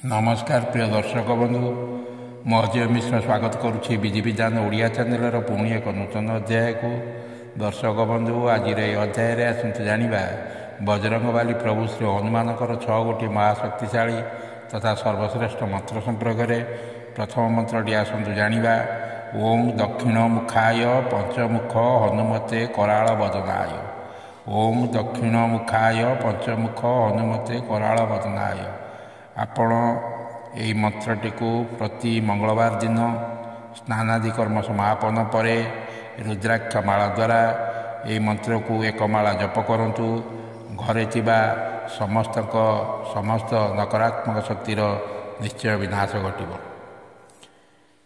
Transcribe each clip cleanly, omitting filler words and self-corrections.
नमस्कार प्रिय दर्शक बंधु मु अजय मिश्र स्वागत करुच्ची बीजेपी जान ओडिया चैनल पुणी एक नूतन अध्याय को। दर्शक बंधु आज अध्याय आसतु जाना बजरंगबाली प्रभु श्री हनुमान 6 गोटी महाशक्तिशाली तथा सर्वश्रेष्ठ मंत्र संपर्क में प्रथम मंत्रटी आसतु जाना ओम दक्षिण मुखाय पंचमुख हनुमते कराल वदनाय। ओम दक्षिण मुखाय पंचमुख हनुमते कराल वदनाय। आपण यही मंत्रटी को प्रति मंगलवार दिन स्नानादि कर्म समापन पर रुद्राक्ष माला द्वारा यही मंत्र को एक माला जप करंतु। घरे थिबा समस्त नकारात्मक शक्तिर निश्चय विनाश घटिब।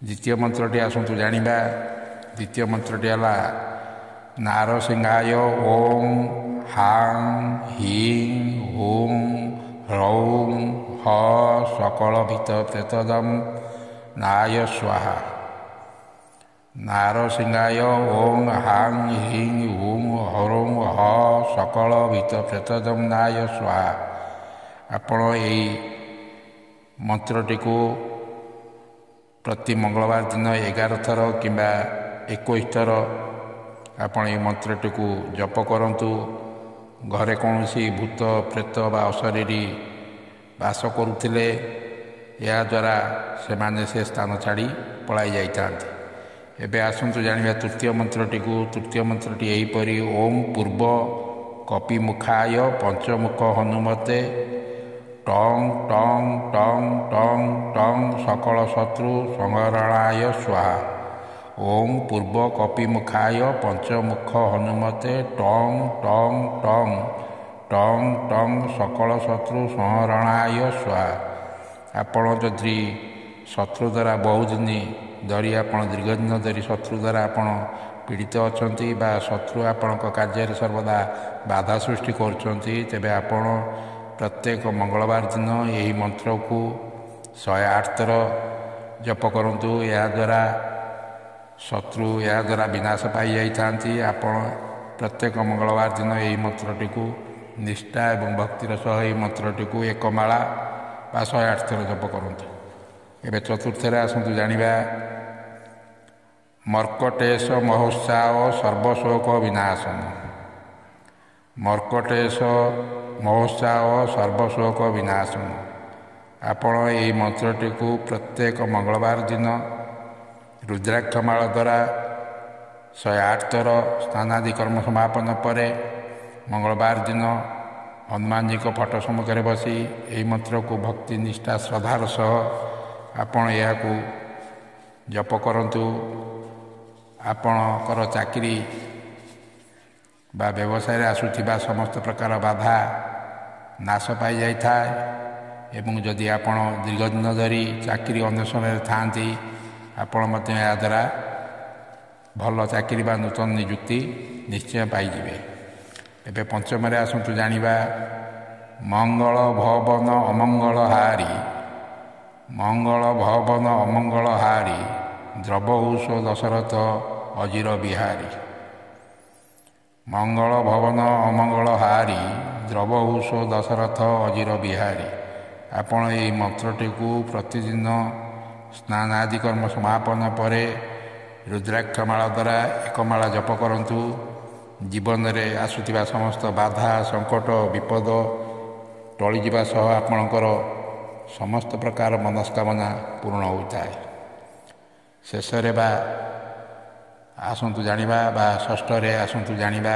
द्वितीय मंत्रटी आसतु जानिबा। द्वितीय मंत्रटी है नारसिंहाय ओम हां हीं ओं ह्रौं ह सकल भीत प्रेतदम नाय स्वाहा। नारसिंहाय ओं हां हीं ऊं ह्रौं ह सकल भीत प्रेतदम नाय स्वाहा। आपण यही मंत्रटी को प्रति मंगलवार दिन 11 थर कि 21 थर आपण ये मंत्रटी को जप करंतु। घरे कौन सी भूत प्रेत बा अशरीरी बास करुले या द्वारा से स्थान छाड़ी पलाई जाइथांती। एबे आसंतु जानिबा तृतीय मंत्रटी को। तृतीय मंत्रटी एहीपरि ओम पूर्व कपिमुखाय पंचमुख हनुमते टंग टंग टंग टंग टंग सकल शत्रु संहरणाय स्वाहा। ओम पूर्व कपिमुखाय पंचमुख हनुमते टंग टंग टंग टंग टंग सकल शत्रु संहरणाय स्वाहा। आपण जदि शत्रु द्वारा बहुत दिन धरी आपण दीर्घ दिन धरी शत्रु द्वारा आपण पीड़ित अच्छा बा शत्रु आपण कार्य सर्वदा बाधा सृष्टि करुँच तेबे आपण प्रत्येक मंगलवार दिन यही मंत्र को 108 थर जप करंतु। या द्वारा शत्रु या द्वारा विनाश पाई जाइथांती। आपण प्रत्येक मंगलवार दिन यही मंत्रटी को निष्ठा एवं भक्तिर सह यही मंत्रटी को एक माला बा 108 थर जप करंतु। एबे चतुर्थरे आसंतु जानिबा मर्कटेश महोत्साह सर्वशोक विनाशन। मर्कटेश महोत्साह सर्वशोक विनाशन। आपण यही मंत्रटी को प्रत्येक मंगलवार दिन रुद्राक्ष माला द्वारा 108 थर स्नानादि कर्म समापन पर मंगलवार दिन हनुमान जी को फोटो सम्मुखें बसी यही मंत्र को भक्ति निष्ठा श्रद्धार सह आपण या जप करंतु। आपणकर चाकरी बा व्यवसाय आसुथिबा समस्त प्रकार बाधा नाश पाई जाई थाए। एवं जदि आपण दीर्घ दिन धरी चाकरी अन्वेषण थांती आपण मते या द्वारा भल चाकरी बा नूतन नियुक्ति निश्चय पाइबे। एबे पंचमरे आसंतु जानिबा मंगल भवन अमंगल हारी। मंगल भवन अमंगल हारी द्रवहुष दशरथ अजिर बिहारी। मंगल भवन अमंगल हारी द्रवहुष दशरथ अजिर बिहारी। आपण यही मंत्रटी को प्रतिदिन स्नान आदि कर्म समापन पर रुद्राक्ष माला द्वारा एक माला जप करंतु। जीवन में आसुथिबा समस्त बाधा संकट विपद टली जिबा सह आपणकर समस्त प्रकार मनस्कामना पूर्ण होता है। शेषरे बा आसंतु जानिबा बा षष्ठरे आसंतु जानिबा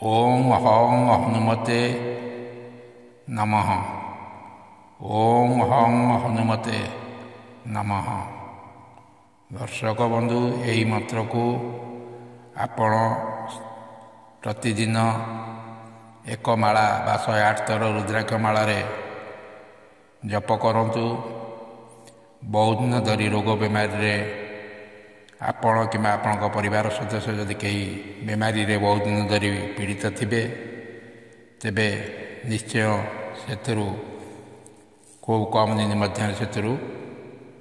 ओम हं हनुमते नमः। ओम हं हनुमते नमः। दर्शक बंधु यही मंत्र को आपण प्रतिदिन एक माला बा 108 थर रुद्राक्ष मालारे जप करंतु। बहुत दिन धरी रोग बेमारी आपण कि आपण परिवार सदस्य जदि कहीं बेमारी रे बहुत दिन धरी पीड़ित थिबे तेबे निश्चय सेथुरु खूब कम दिन मध्य सेथुरु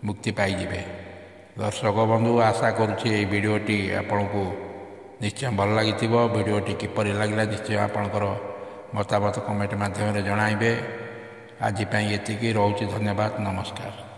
मुक्ति पाइबे। दर्शक बंधु आशा करुच्ची ये वीडियोटी आपण को निश्चय भल लगी। वीडियोटी किपर लगे निश्चय आपणकर मतामत कमेंट माध्यम जणाइबे। ଆଜି ପାଇଁ ଏତିକି ରହୁଛି। ଧନ୍ୟବାଦ, ନମସ୍କାର।